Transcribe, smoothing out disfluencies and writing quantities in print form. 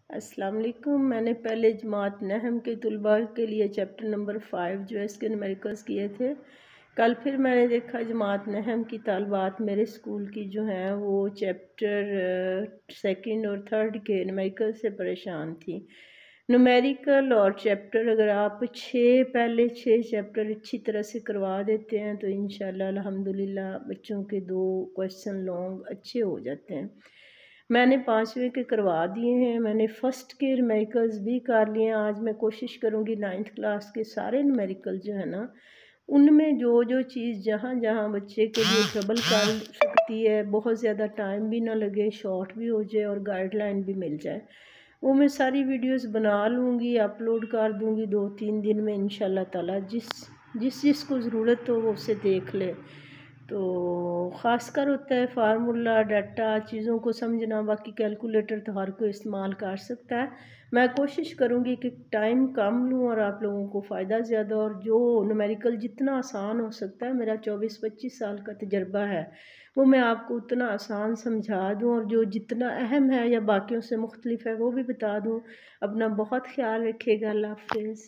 अस्सलाम वालेकुम। मैंने पहले जमात नहम के तलबा के लिए चैप्टर नंबर 5 जो है इसके न्यूमेरिकल्स किए थे। कल फिर मैंने देखा जमात नहम की तालबात मेरे स्कूल की जो हैं वो चैप्टर सेकंड और थर्ड के न्यूमेरिकल से परेशान थी। न्यूमेरिकल और चैप्टर अगर आप पहले छः चैप्टर अच्छी तरह से करवा देते हैं तो इंशाल्लाह अल्हम्दुलिल्लाह बच्चों के 2 क्वेश्चन लॉन्ग अच्छे हो जाते हैं। मैंने 5वें के करवा दिए हैं। मैंने फ़र्स्ट के न्यूमेरिकल्स भी कर लिए हैं। आज मैं कोशिश करूँगी 9th क्लास के सारे न्यूमेरिकल जो है ना उनमें जो जो चीज़ जहाँ जहाँ बच्चे के लिए ट्रबल कर सकती है, बहुत ज़्यादा टाइम भी ना लगे, शॉर्ट भी हो जाए और गाइडलाइन भी मिल जाए, वो मैं सारी वीडियोस बना लूँगी, अपलोड कर दूँगी 2-3 दिन में इंशाल्लाह ताला। जिसको ज़रूरत हो वो उसे देख ले। तो ख़ासकर होता है फार्मूला, डाटा, चीज़ों को समझना। बाकी कैलकुलेटर तो हर कोई इस्तेमाल कर सकता है। मैं कोशिश करूँगी कि टाइम कम लूँ और आप लोगों को फ़ायदा ज़्यादा, और जो न्यूमेरिकल जितना आसान हो सकता है, मेरा 24-25 साल का तजर्बा है, वो मैं आपको उतना आसान समझा दूँ और जो जितना अहम है या बाकियों से मुख्तलिफ है वो भी बता दूँ। अपना बहुत ख्याल रखिएगा। अल्लाह हाफ़िज़।